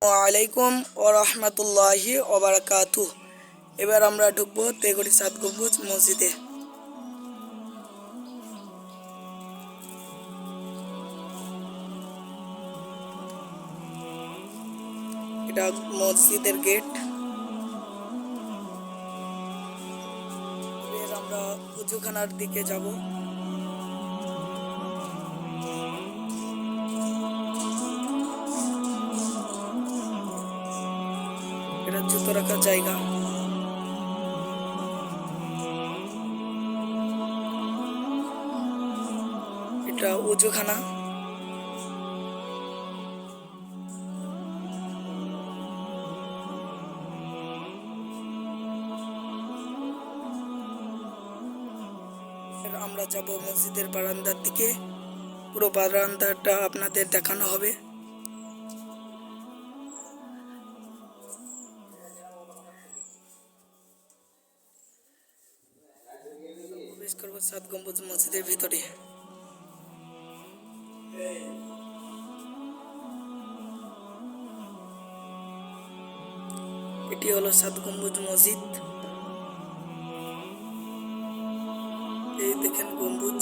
আলাইকুম ওয়া রাহমাতুল্লাহি ওয়া বারাকাতুহু। এবার আমরা ঢুকবো তেঘড়ি সাত গম্বুজ মসজিদে। এটা মসজিদের গেট। এবার আমরা উজুখানার দিকে যাব। এটা জুতো রাখার জায়গা। এটা উজুখানা। আমরা যাব মসজিদের বারান্দার দিকে। পুরো বারান্দাটা আপনাদের দেখানো হবে। প্রবেশ করবো সাত গম্বুজ মসজিদের ভিতরে। এটি হলো সাত গম্বুজ মসজিদ। এই দেখেন গম্বুজ।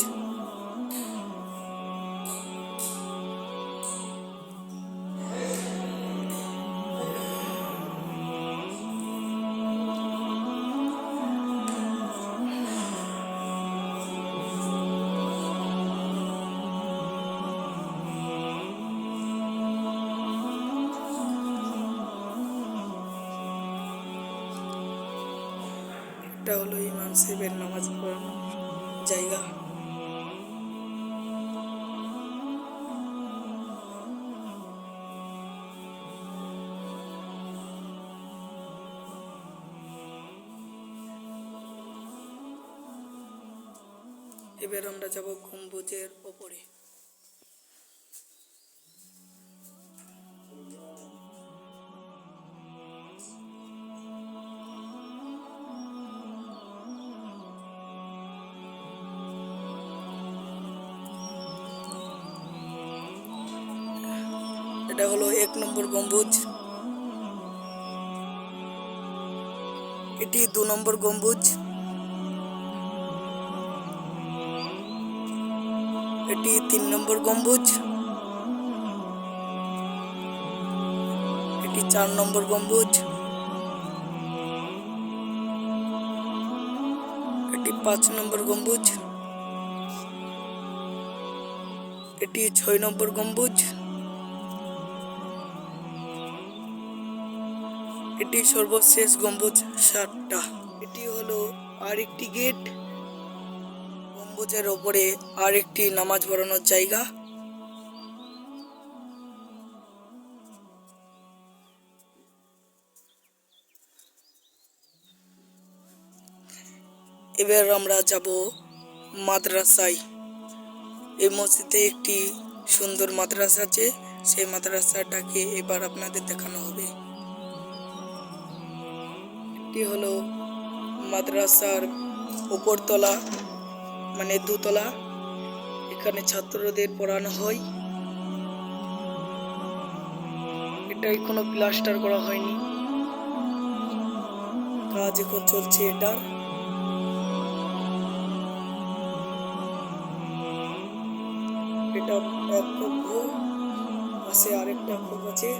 এটা হলো ইমাম সাহেবের নামাজ পড়ানোর জায়গা। এবার আমরা যাব গম্বুজের ওপরে। এটা হলো 1 নম্বর গম্বুজ। এটি 2 নম্বর গম্বুজ। এটি 3 নম্বর গম্বুজ। এটি 4 নম্বর গম্বুজ। এটি 5 নম্বর গম্বুজ। এটি 6 নম্বর গম্বুজ। এটি সর্বশেষ গম্বুজ 7টা। এটি হলো আরেকটি গেট। গম্বুজের ওপরে আরেকটি নামাজ পড়ানোর জায়গা। এবার আমরা যাব মাদ্রাসায়। এই মসজিদে একটি সুন্দর মাদ্রাসা আছে, সেই মাদ্রাসাটাকে এবার আপনাদের দেখানো হবে। এটি হলো মাদ্রাসার উপরতলা, মানে দোতলা। এখানে ছাত্রদের পড়ানো হয়। এটা এখনো প্লাস্টার করা হয়নি, কাজ এখন চলছে এটার। এটা এক কক্ষ, পাশে আরেকটা কক্ষ আছে।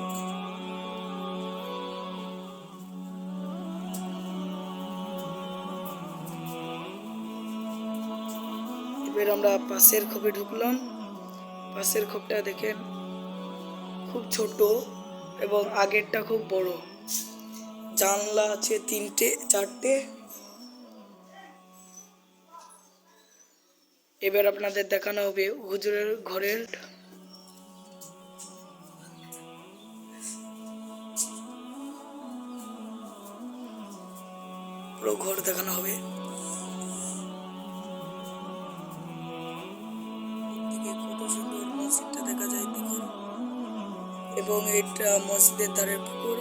এবার আমরা পাশের খোপে ঢুকলাম। পাশের খোপটা দেখেন খুব ছোট এবং আগেরটা খুব বড়। জানলা আছে 3টে 4টে। এবার আপনাদের দেখানো হবে হুজুরের ঘরের। পুরো ঘর দেখানো হবে। কত সুন্দর মসজিদটা দেখা যায় দেখুন। এবং এটা মসজিদের ধারের পুকুর।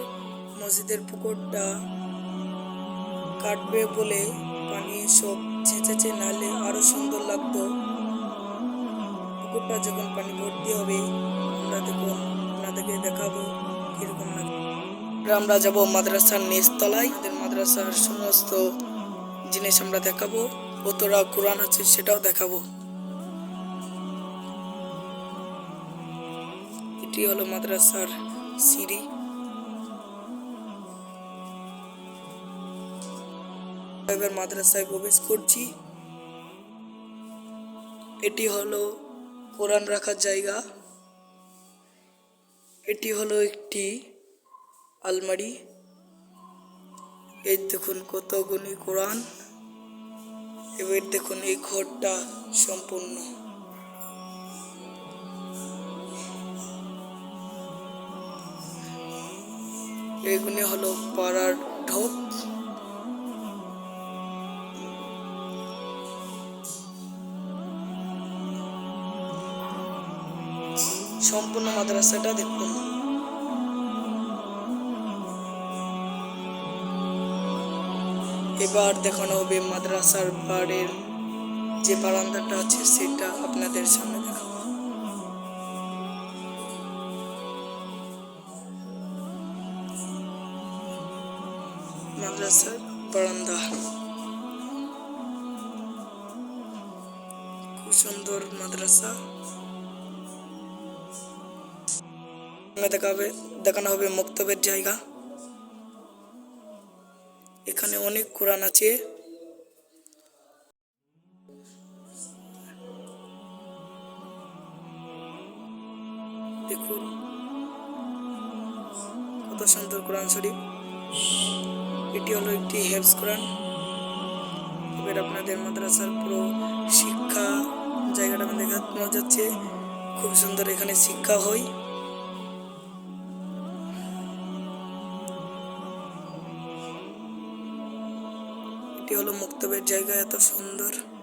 মসজিদের পুকুরটা কাটবে বলে পানি সব ছেঁচেছে, নাহলে আরো সুন্দর লাগতো। পুকুরটা যখন পানি ভর্তি হবে আমরা দেখুন আপনাদেরকে দেখাবো কিরকম লাগে। আমরা যাব মাদ্রাসার নিচতলায়, আমাদের মাদ্রাসার সমস্ত জিনিস আমরা দেখাবো, কতটা কোরআন আছে সেটাও দেখাবো। এটি হলো মাদ্রাসার সিঁড়ি। এবার মাদ্রাসায় প্রবেশ করছি। এটি হলো কোরআন রাখার জায়গা। এটি হলো একটি আলমারি। এই দেখুন কতগুলি কোরআন। এবার দেখুন এই ঘরটা সম্পূর্ণ। এগুলি হলো পাড়ার ঢোক। সম্পূর্ণ মাদ্রাসাটা দেখুন। এবার দেখানো হবে মাদ্রাসার বাড়ির যে বারান্দাটা আছে সেটা আপনাদের সামনে দেখাবো। মাদ্রাসার বারান্দা খুব সুন্দর মাদ্রাসা। দেখানো হবে মক্তবের জায়গা। এখানে অনেক কোরআন আছে। দেখুন কত সুন্দর কোরআন শরীফ। এটি হলো একটি হেফজ কোরআন। এবার আপনাদের মাদ্রাসার পুরো শিক্ষা জায়গাটা আমাদের দেখানো যাচ্ছে। খুব সুন্দর এখানে শিক্ষা হয়। এটি হলো মক্তবের জায়গা, এত সুন্দর।